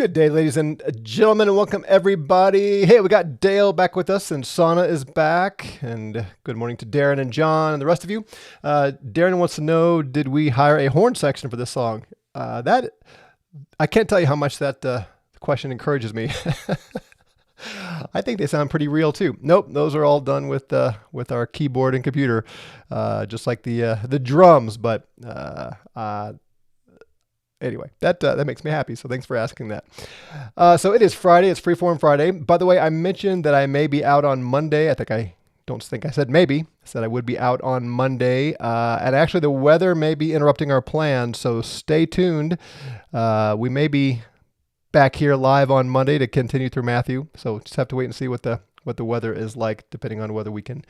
Good day, ladies and gentlemen, and welcome everybody. Hey, we got Dale back with us, and Sana is back. And good morning to Darren and John and the rest of you. Darren wants to know, did we hire a horn section for this song? That I can't tell you how much that question encourages me. I think they sound pretty real too. Nope, those are all done with our keyboard and computer, just like the drums. But anyway, that makes me happy. So thanks for asking that. So it is Friday. It's Freeform Friday. By the way, I mentioned that I may be out on Monday. I don't think I said maybe. I said I would be out on Monday. And actually, the weather may be interrupting our plans. So stay tuned. We may be back here live on Monday to continue through Matthew. So just have to wait and see what the weather is like, depending on whether we can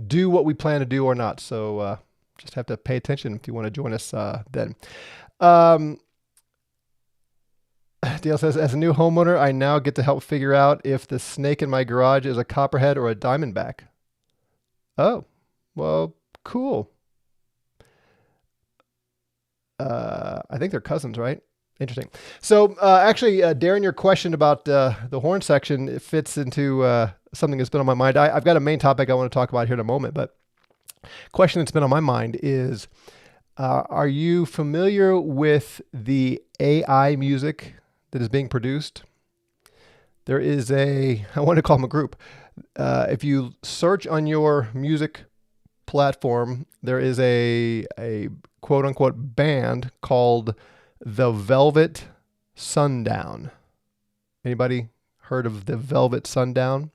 do what we plan to do or not. So just have to pay attention if you want to join us then. Dale says, as a new homeowner, I now get to help figure out if the snake in my garage is a copperhead or a diamondback. Oh, well, cool. I think they're cousins, right? Interesting. So actually, Darren, your question about the horn section, it fits into something that's been on my mind. I've got a main topic I want to talk about here in a moment, but question that's been on my mind is, are you familiar with the AI music that is being produced? There is I want to call them a group. If you search on your music platform, there is a quote unquote band called The Velvet Sundown. Anybody heard of The Velvet Sundown?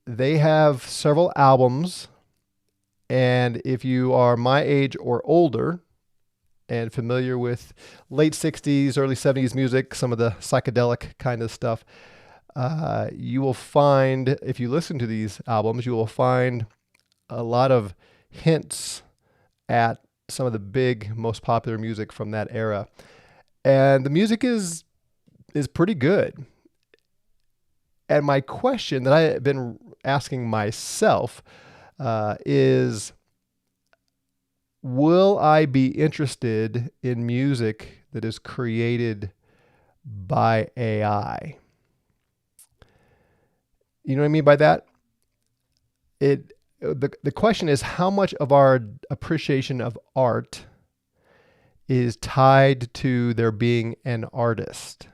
They have several albums, and if you are my age or older and familiar with late 60s, early 70s music, some of the psychedelic kind of stuff, you will find, if you listen to these albums, you will find a lot of hints at some of the big, most popular music from that era. And the music is pretty good. And my question that I have been asking myself is, will I be interested in music that is created by AI? You know what I mean by that? The question is, how much of our appreciation of art is tied to there being an artist?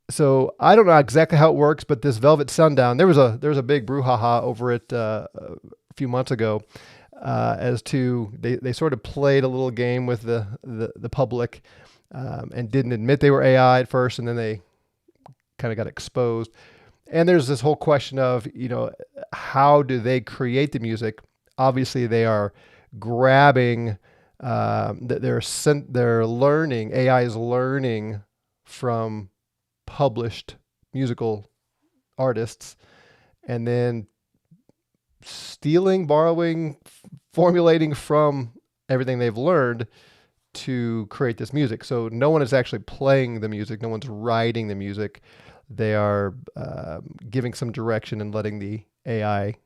So I don't know exactly how it works, but this Velvet Sundown, there was a big brouhaha over it a few months ago, as to they sort of played a little game with the public, and didn't admit they were AI at first, and then they kind of got exposed. And there's this whole question of, how do they create the music? Obviously, they are grabbing, they're learning. AI is learning from published musical artists, and then stealing, borrowing, formulating from everything they've learned to create this music. So no one is actually playing the music. No one's writing the music. They are giving some direction and letting the AI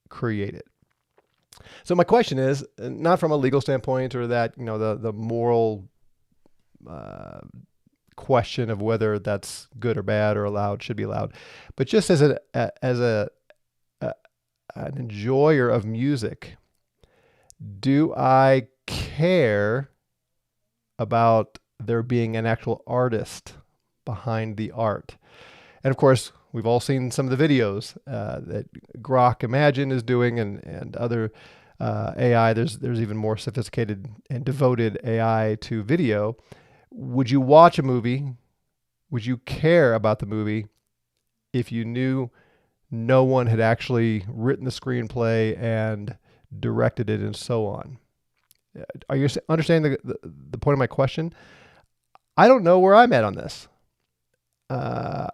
create it. So my question is, not from a legal standpoint or that, the moral question of whether that's good or bad or allowed, should be allowed, but just as an enjoyer of music, do I care about there being an actual artist behind the art? And of course, we've all seen some of the videos that Grok Imagine is doing, and other AI. There's even more sophisticated and devoted AI to video. Would you watch a movie? Would you care about the movie if you knew no one had actually written the screenplay and directed it and so on? Are you understanding the point of my question? I don't know where I'm at on this. I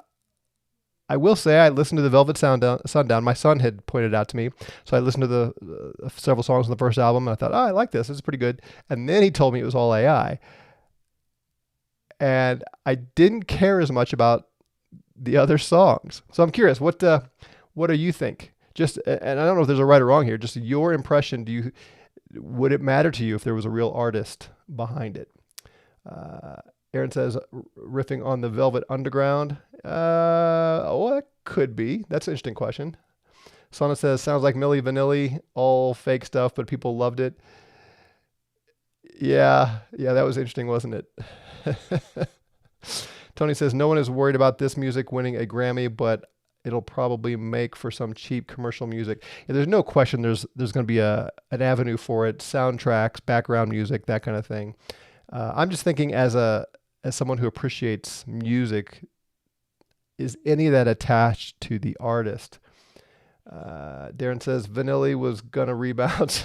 will say I listened to the Velvet Sundown. My son had pointed it out to me. So I listened to the several songs on the first album, and I thought, I like this. This is pretty good. And then he told me it was all AI. And I didn't care as much about the other songs. So I'm curious, what do you think? And I don't know if there's a right or wrong here, just your impression. Would it matter to you if there was a real artist behind it? Uh, Aaron says, riffing on the Velvet Underground. Oh, it could be. That's an interesting question. Sana says, sounds like Milli Vanilli, all fake stuff, but people loved it. Yeah, that was interesting, wasn't it? Tony says, no one is worried about this music winning a Grammy, but it'll probably make for some cheap commercial music. Yeah, there's no question there's going to be an avenue for it, soundtracks, background music, that kind of thing. I'm just thinking as someone who appreciates music, is any of that attached to the artist? Darren says Vanilli was gonna rebound.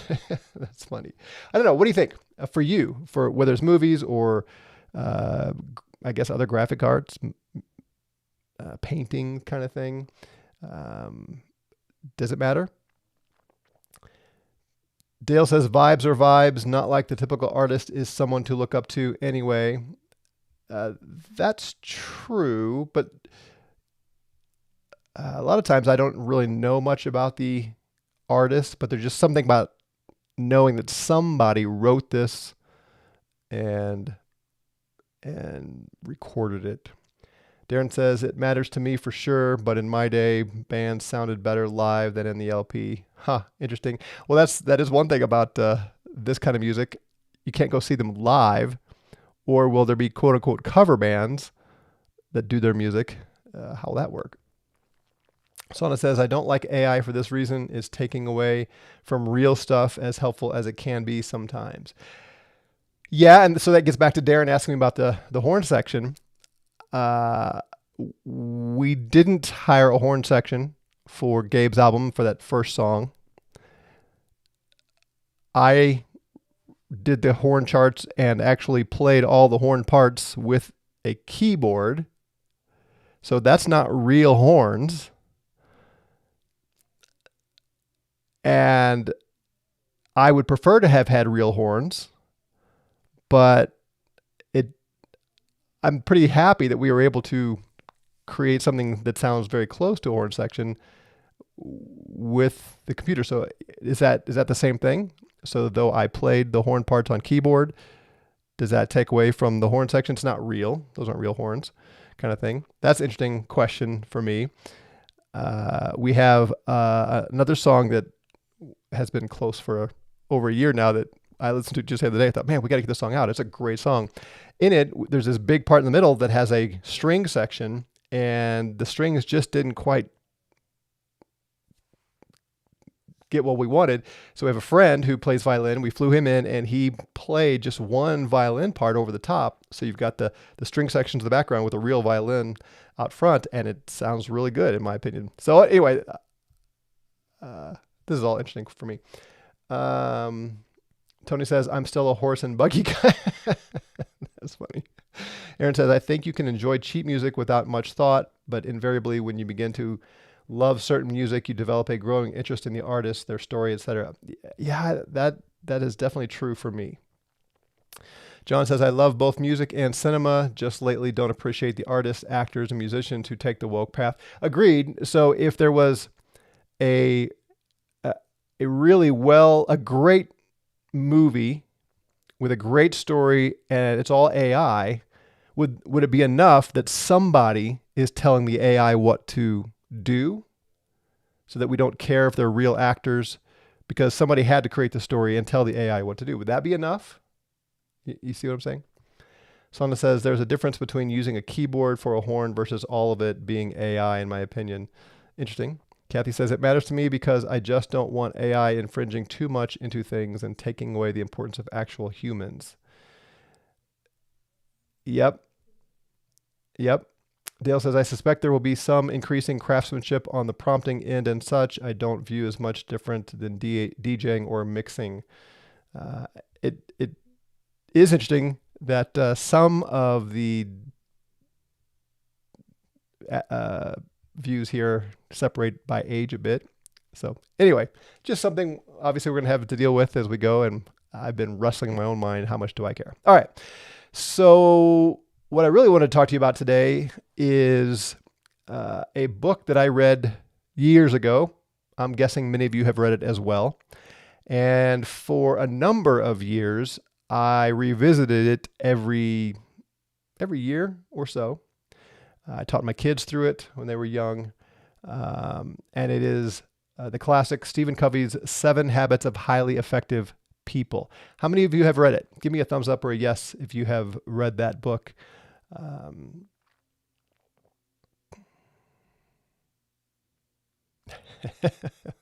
That's funny. I don't know. What do you think for you? For whether it's movies or, I guess other graphic arts, painting kind of thing. Does it matter? Dale says vibes are vibes. Not like the typical artist is someone to look up to anyway. That's true, but a lot of times I don't really know much about the artist, but there's just something about knowing that somebody wrote this and recorded it. Darren says it matters to me for sure, but in my day, bands sounded better live than in the LP. Interesting. Well, that is one thing about this kind of music. You can't go see them live, or will there be quote unquote cover bands that do their music? How will that work? Sana says, I don't like AI for this reason. It's taking away from real stuff, as helpful as it can be sometimes. Yeah, and so that gets back to Darren asking me about the horn section. We didn't hire a horn section for Gabe's album for that first song. I did the horn charts and actually played all the horn parts with a keyboard. So that's not real horns. And I would prefer to have had real horns, but I'm pretty happy that we were able to create something that sounds very close to a horn section with the computer. So is that the same thing? So though I played the horn parts on keyboard, does that take away from the horn section? It's not real. Those aren't real horns, kind of thing. That's an interesting question for me. We have another song that has been close for over a year now that I listened to just the other day. I thought, man, we got to get this song out. It's a great song. In it, there's this big part in the middle that has a string section, and the strings just didn't quite get what we wanted. So we have a friend who plays violin. We flew him in, and he played just one violin part over the top. So you've got the string sections in the background with a real violin out front, and it sounds really good, in my opinion. So anyway, this is all interesting for me. Tony says, I'm still a horse and buggy guy. That's funny. Aaron says, I think you can enjoy cheap music without much thought, but invariably when you begin to love certain music, you develop a growing interest in the artist, their story, etc. Yeah, that is definitely true for me. John says, I love both music and cinema. Just lately don't appreciate the artists, actors, and musicians who take the woke path. Agreed. So if there was a great movie with a great story and it's all AI, would it be enough that somebody is telling the AI what to do so that we don't care if they're real actors because somebody had to create the story and tell the AI what to do? Would that be enough? You see what I'm saying? Sana says there's a difference between using a keyboard for a horn versus all of it being AI, in my opinion. Interesting. Kathy says, it matters to me because I just don't want AI infringing too much into things and taking away the importance of actual humans. Yep. Dale says, I suspect there will be some increasing craftsmanship on the prompting end and such. I don't view as much different than DJing or mixing. It is interesting that some of the views here separate by age a bit. So anyway, just something obviously we're going to have to deal with as we go. And I've been wrestling in my own mind. How much do I care? All right. So what I really want to talk to you about today is a book that I read years ago. I'm guessing many of you have read it as well. And for a number of years, I revisited it every year or so. I taught my kids through it when they were young. And it is the classic Stephen Covey's 7 Habits of Highly Effective People. How many of you have read it? Give me a thumbs up or a yes if you have read that book.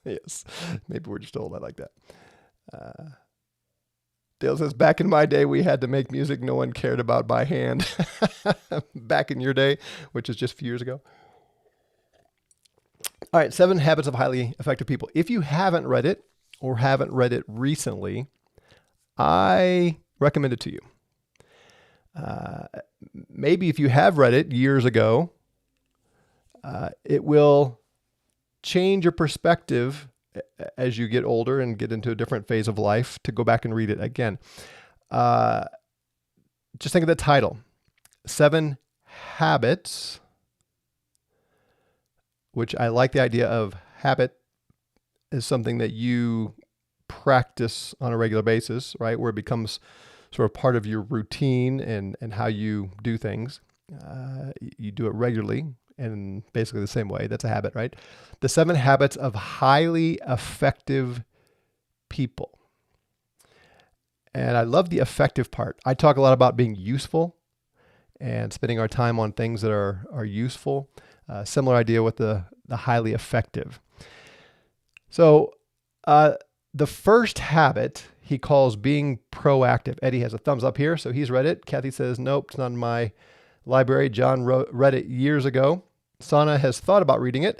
Yes, maybe we're just old. I like that. Dale says, back in my day, we had to make music no one cared about by hand. Back in your day, which is just a few years ago. All right, 7 Habits of Highly Effective People. If you haven't read it or haven't read it recently, I recommend it to you. Maybe if you have read it years ago, it will change your perspective as you get older and get into a different phase of life to go back and read it again. Just think of the title, 7 Habits, which I like the idea of habit is something that you practice on a regular basis, right? Where it becomes sort of part of your routine and how you do things. You do it regularly and basically the same way. That's a habit, right? The 7 Habits of Highly Effective People. And I love the effective part. I talk a lot about being useful and spending our time on things that are useful. Similar idea with the highly effective. So the first habit he calls being proactive. Eddie has a thumbs up here, so he's read it. Kathy says, nope, it's not in my library. John read it years ago. Sana has thought about reading it.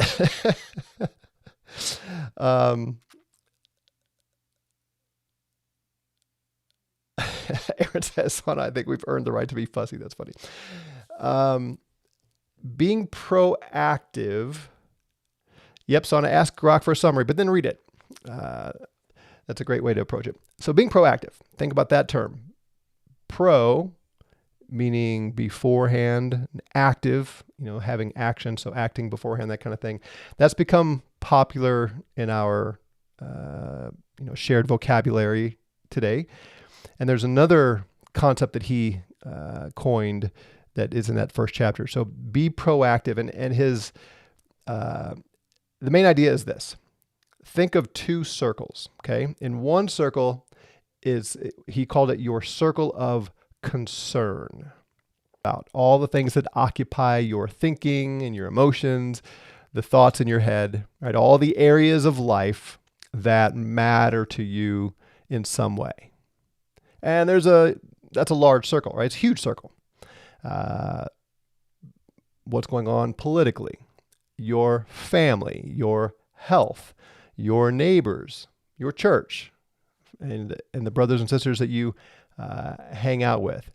Aaron says, Sana, I think we've earned the right to be fussy. That's funny. Being proactive. Yep, Sana, ask Grok for a summary, but then read it. That's a great way to approach it. So being proactive, think about that term. Pro, meaning beforehand, active, having action, so acting beforehand, that kind of thing. That's become popular in our shared vocabulary today. And there's another concept that he coined that is in that first chapter. So be proactive, and his the main idea is this. Think of 2 circles, okay? In one circle he called it your circle of concern, about all the things that occupy your thinking and your emotions, the thoughts in your head, right? All the areas of life that matter to you in some way. And that's a large circle, right? It's a huge circle. What's going on politically, your family, your health, your neighbors, your church, and the brothers and sisters that you hang out with.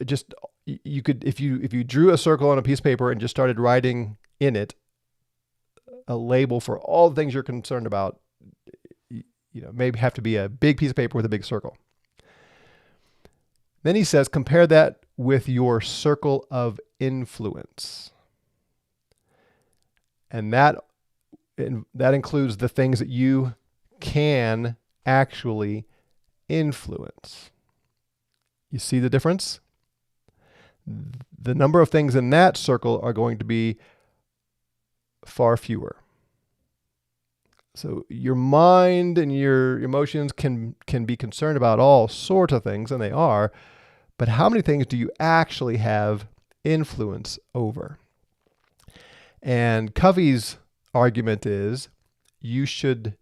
Just you could, if you drew a circle on a piece of paper and just started writing in it a label for all the things you're concerned about, maybe have to be a big piece of paper with a big circle. Then he says, compare that with your circle of influence. And that includes the things that you can actually influence. You see the difference? The number of things in that circle are going to be far fewer. So your mind and your emotions can be concerned about all sorts of things, and they are, but how many things do you actually have influence over? And Covey's argument is you should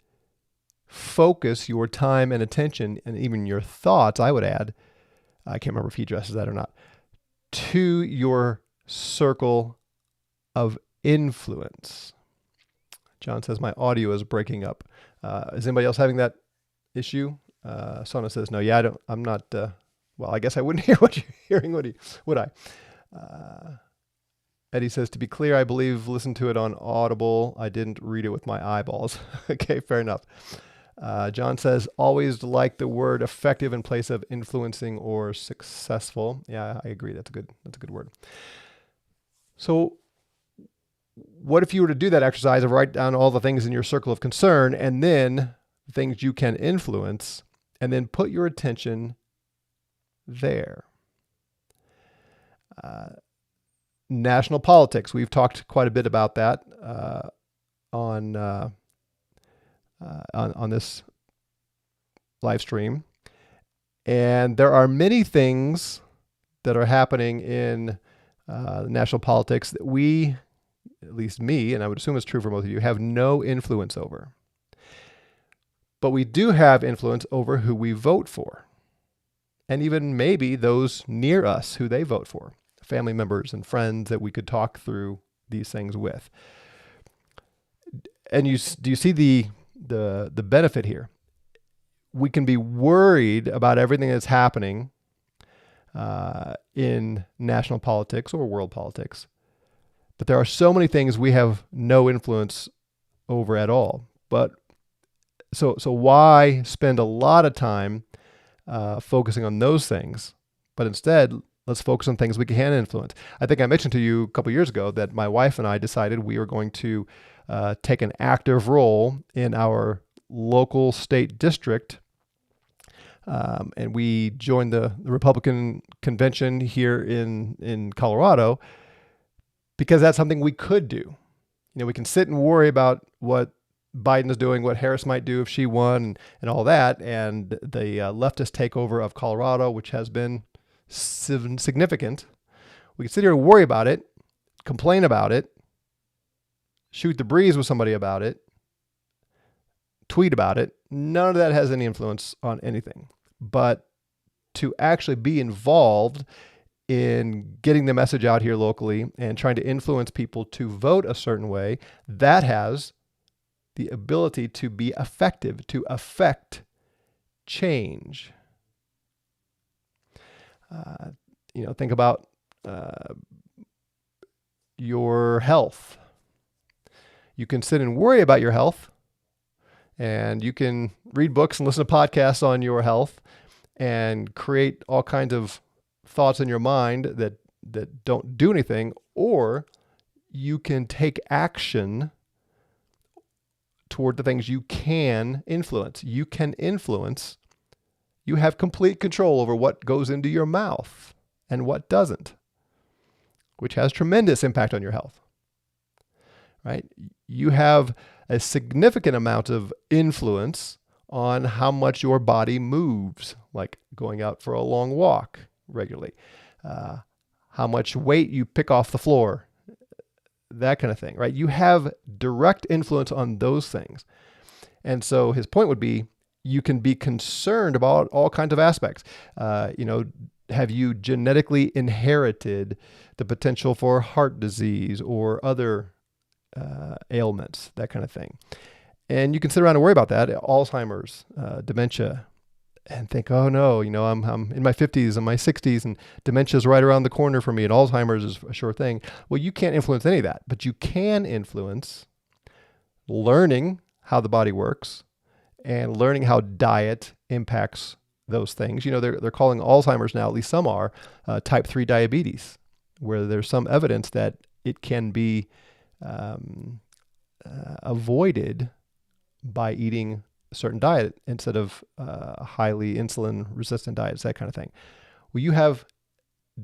focus your time and attention, and even your thoughts, I would add, I can't remember if he addresses that or not, to your circle of influence. John says, my audio is breaking up. Is anybody else having that issue? Sona says, no, I'm not, well, I guess I wouldn't hear what you're hearing, would I? Eddie says, to be clear, I believe listen to it on Audible. I didn't read it with my eyeballs. Okay, fair enough. John says, always like the word effective in place of influencing or successful. Yeah, I agree. That's a good word. So what if you were to do that exercise of write down all the things in your circle of concern and then things you can influence, and then put your attention there. National politics. We've talked quite a bit about that on this live stream. And there are many things that are happening in national politics that we, at least me, and I would assume it's true for most of you, have no influence over. But we do have influence over who we vote for, and even maybe those near us who they vote for, family members and friends that we could talk through these things with. And do you see the benefit here? We can be worried about everything that's happening in national politics or world politics, but there are so many things we have no influence over at all. But so why spend a lot of time focusing on those things? But instead, let's focus on things we can influence. I think I mentioned to you a couple years ago that my wife and I decided we were going to take an active role in our local state district. And we joined the Republican convention here in Colorado because that's something we could do. You know, we can sit and worry about what Biden is doing, what Harris might do if she won, and all that, and the leftist takeover of Colorado, which has been significant. We can sit here and worry about it, complain about it, shoot the breeze with somebody about it, tweet about it. None of that has any influence on anything. But to actually be involved in getting the message out here locally and trying to influence people to vote a certain way, that has the ability to be effective, to affect change. Think about your health. You can sit and worry about your health, and you can read books and listen to podcasts on your health and create all kinds of thoughts in your mind that don't do anything, or you can take action toward the things you can influence. You can influence. You have complete control over what goes into your mouth and what doesn't, which has tremendous impact on your health, right? You have a significant amount of influence on how much your body moves, like going out for a long walk regularly, how much weight you pick off the floor, that kind of thing, right? You have direct influence on those things. And so his point would be, you can be concerned about all kinds of aspects. Have you genetically inherited the potential for heart disease or other ailments, that kind of thing? And you can sit around and worry about that, Alzheimer's, dementia, and think, oh no, I'm in my 50s and my 60s and dementia is right around the corner for me and Alzheimer's is a sure thing. Well, you can't influence any of that, but you can influence learning how the body works and learning how diet impacts those things. They're calling Alzheimer's now, at least some are, type 3 diabetes, where there's some evidence that it can be avoided by eating a certain diet instead of highly insulin resistant diets, that kind of thing. Well, you have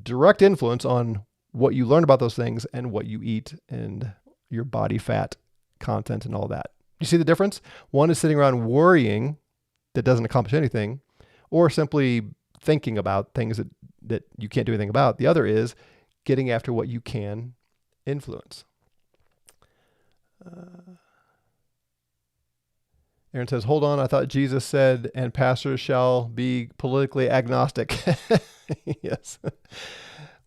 direct influence on what you learn about those things and what you eat and your body fat content and all that. You see the difference? One is sitting around worrying that doesn't accomplish anything, or simply thinking about things that you can't do anything about. The other is getting after what you can influence. Aaron says, hold on, I thought Jesus said, and pastors shall be politically agnostic. Yes.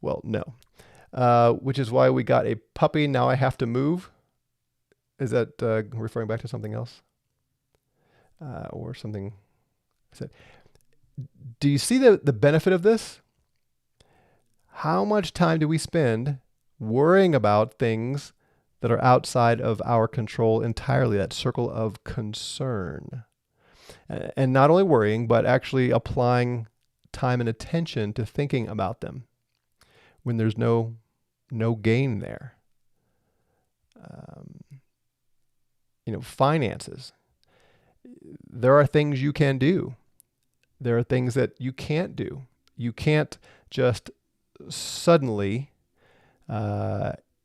Well, no. Which is why we got a puppy. Now I have to move. Is that referring back to something else? Or something I said? Do you see the benefit of this? How much time do we spend worrying about things that are outside of our control entirely, that circle of concern? And not only worrying, but actually applying time and attention to thinking about them when there's no gain there. Finances. There are things you can do There are things that you can't do. You can't just suddenly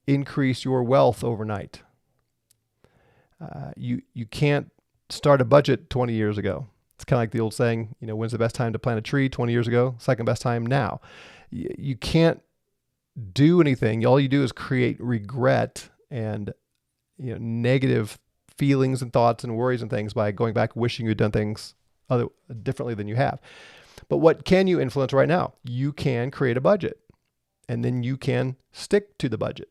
increase your wealth overnight. You can't start a budget 20 years ago. It's kind of like the old saying, when's the best time to plant a tree? 20 years ago. Second best time now. You can't do anything. All you do is create regret and negative feelings and thoughts and worries and things by going back wishing you'd done things differently than you have. But what can you influence right now? You can create a budget, and then you can stick to the budget,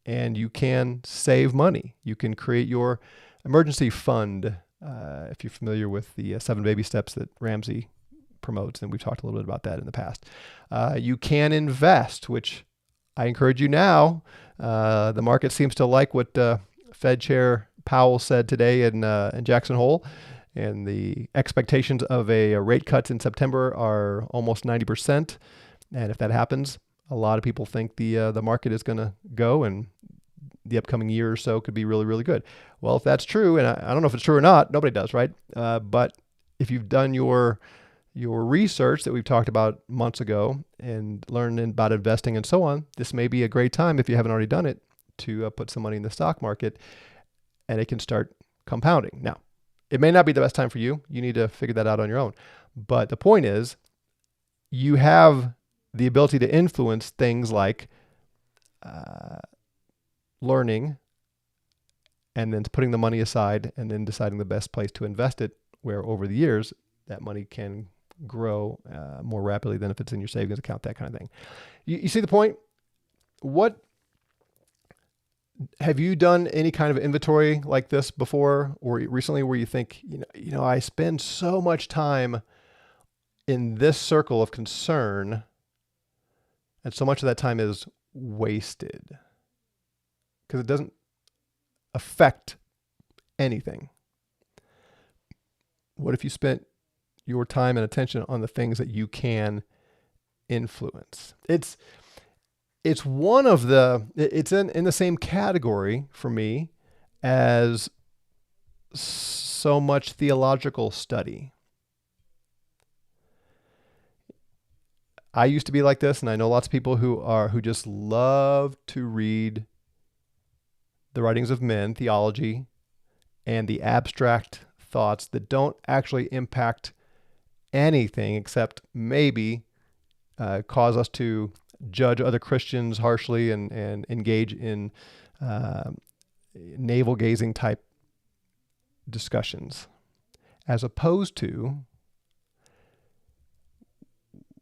and you can save money. You can create your emergency fund. If you're familiar with the 7 baby steps that Ramsey promotes, and we've talked a little bit about that in the past. You can invest, which I encourage you now. The market seems to like what Fed Chair Powell said today in Jackson Hole, and the expectations of a rate cut in September are almost 90%. And if that happens, a lot of people think the market is going to go, and the upcoming year or so could be really, really good. Well, if that's true, and I don't know if it's true or not, nobody does, right? But if you've done your research that we've talked about months ago and learned about investing and so on, this may be a great time, if you haven't already done it, to put some money in the stock market, and it can start compounding. Now, it may not be the best time for you. You need to figure that out on your own. But the point is, you have the ability to influence things like learning, and then putting the money aside, and then deciding the best place to invest it, where over the years that money can grow more rapidly than if it's in your savings account, that kind of thing. You see the point? What have you done any kind of inventory like this before or recently, where you think, I spend so much time in this circle of concern, and so much of that time is wasted because it doesn't affect anything? What if you spent your time and attention on the things that you can influence? It's one of it's in the same category for me as so much theological study. I used to be like this, and I know lots of people who just love to read the writings of men, theology, and the abstract thoughts that don't actually impact anything except maybe cause us to judge other Christians harshly and engage in navel-gazing type discussions, as opposed to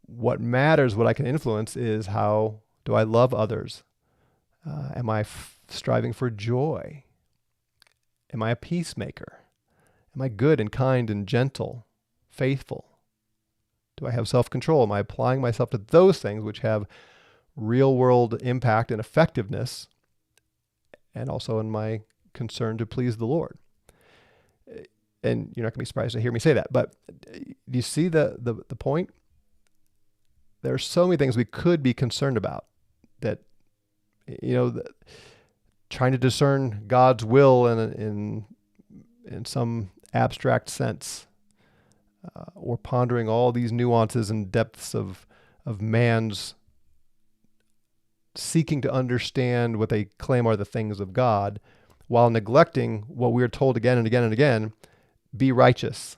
what matters, what I can influence, is how do I love others? Am I striving for joy? Am I a peacemaker? Am I good and kind and gentle, faithful? Do I have self-control? Am I applying myself to those things which have real-world impact and effectiveness, and also in my concern to please the Lord? And you're not going to be surprised to hear me say that, but do you see the point? There are so many things we could be concerned about that, trying to discern God's will in some abstract sense, or pondering all these nuances and depths of man's seeking to understand what they claim are the things of God, while neglecting what we're told again and again and again: be righteous,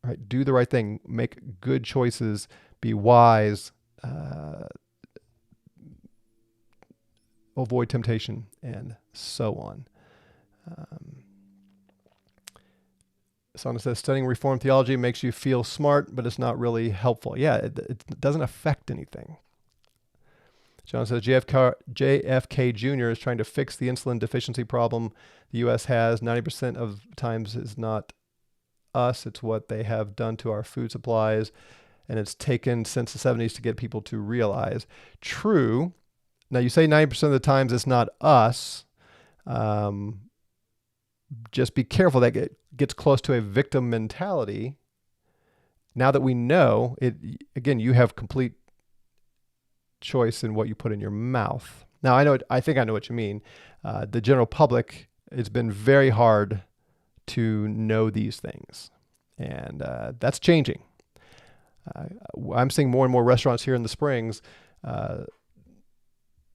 right? Do the right thing, make good choices, be wise, avoid temptation, and so on. Someone says studying Reformed theology makes you feel smart, but it's not really helpful. Yeah, it doesn't affect anything. John says JFK Jr. is trying to fix the insulin deficiency problem the U.S. has. 90% of times is not us, it's what they have done to our food supplies, and it's taken since the 70s to get people to realize. True. Now, you say 90% of the times it's not us. Just be careful that it gets close to a victim mentality. Now that we know it, again, you have complete choice in what you put in your mouth. Now, I think I know what you mean. The general public, it's been very hard to know these things. And that's changing. I'm seeing more and more restaurants here in the Springs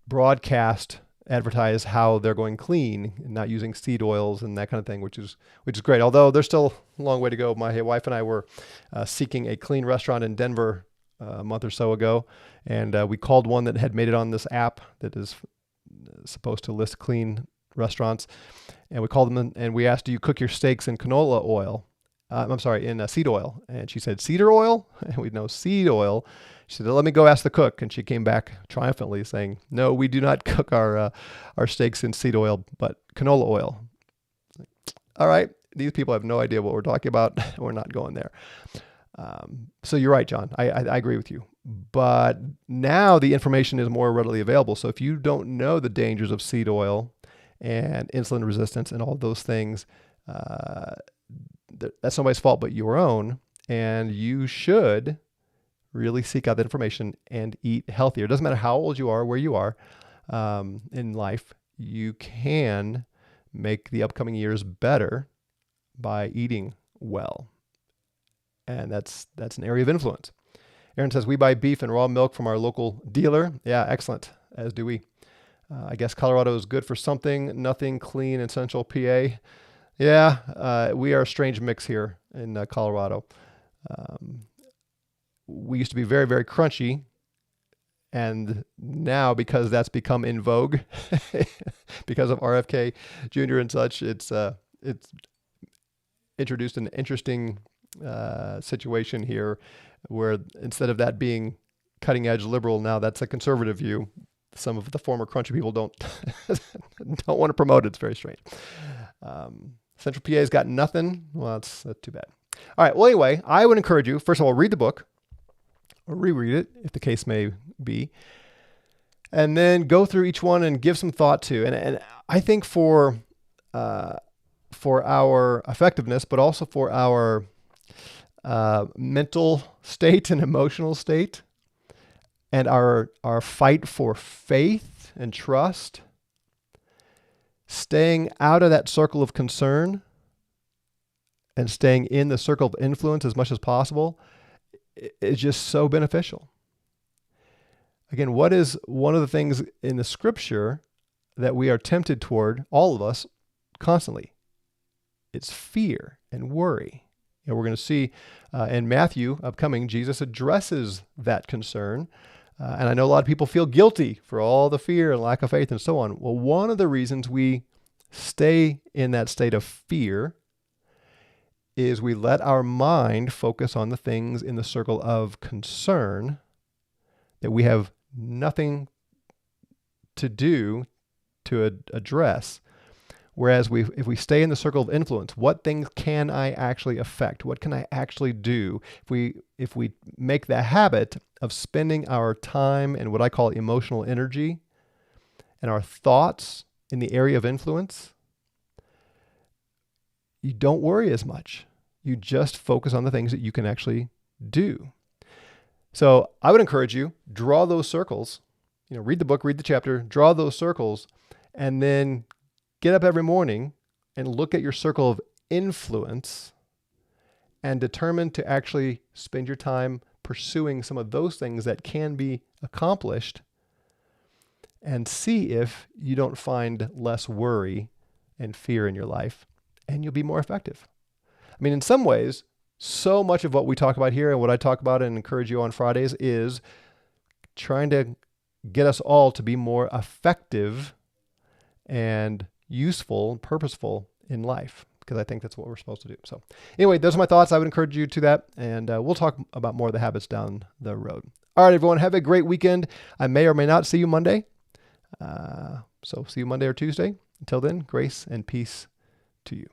broadcast, advertise how they're going clean and not using seed oils and that kind of thing, which is great. Although there's still a long way to go. My wife and I were seeking a clean restaurant in Denver a month or so ago, and we called one that had made it on this app that is supposed to list clean restaurants. And we called them and we asked, do you cook your steaks in canola oil? In seed oil. And she said, cedar oil? And we know seed oil. She said, let me go ask the cook. And she came back triumphantly saying, no, we do not cook our steaks in seed oil, but canola oil. All right. These people have no idea what we're talking about. We're not going there. So you're right, John. I agree with you. But now the information is more readily available. So if you don't know the dangers of seed oil and insulin resistance and all those things, that's nobody's fault but your own. And you should really seek out that information and eat healthier. It doesn't matter how old you are, where you are in life, you can make the upcoming years better by eating well. And that's an area of influence. Aaron says, we buy beef and raw milk from our local dealer. Yeah, excellent, as do we. I guess Colorado is good for something, nothing clean in central PA. Yeah, we are a strange mix here in Colorado. We used to be very, very crunchy. And now, because that's become in vogue, because of RFK Jr. and such, it's introduced an interesting situation here where instead of that being cutting edge liberal, now that's a conservative view. Some of the former crunchy people don't want to promote it. It's very strange. Central PA's got nothing. Well, that's too bad. All right. Well, anyway, I would encourage you, first of all, read the book or reread it if the case may be, and then go through each one and give some thought to. And I think for our effectiveness, but also for our mental state and emotional state, and our fight for faith and trust, staying out of that circle of concern and staying in the circle of influence as much as possible is just so beneficial. Again, what is one of the things in the scripture that we are tempted toward, all of us, constantly? It's fear and worry. You know, we're going to see in Matthew upcoming, Jesus addresses that concern. And I know a lot of people feel guilty for all the fear and lack of faith and so on. Well, one of the reasons we stay in that state of fear is we let our mind focus on the things in the circle of concern that we have nothing to do to address. Whereas if we stay in the circle of influence, what things can I actually affect? What can I actually do? If we make the habit of spending our time and what I call emotional energy and our thoughts in the area of influence, you don't worry as much. You just focus on the things that you can actually do. So I would encourage you, draw those circles, read the book, read the chapter, draw those circles, and then get up every morning and look at your circle of influence and determine to actually spend your time pursuing some of those things that can be accomplished, and see if you don't find less worry and fear in your life, and you'll be more effective. I mean, in some ways, so much of what we talk about here and what I talk about and encourage you on Fridays is trying to get us all to be more effective and useful, purposeful in life, because I think that's what we're supposed to do. So anyway, those are my thoughts. I would encourage you to that, and we'll talk about more of the habits down the road. All right, everyone, have a great weekend. I may or may not see you Monday. So see you Monday or Tuesday. Until then, grace and peace to you.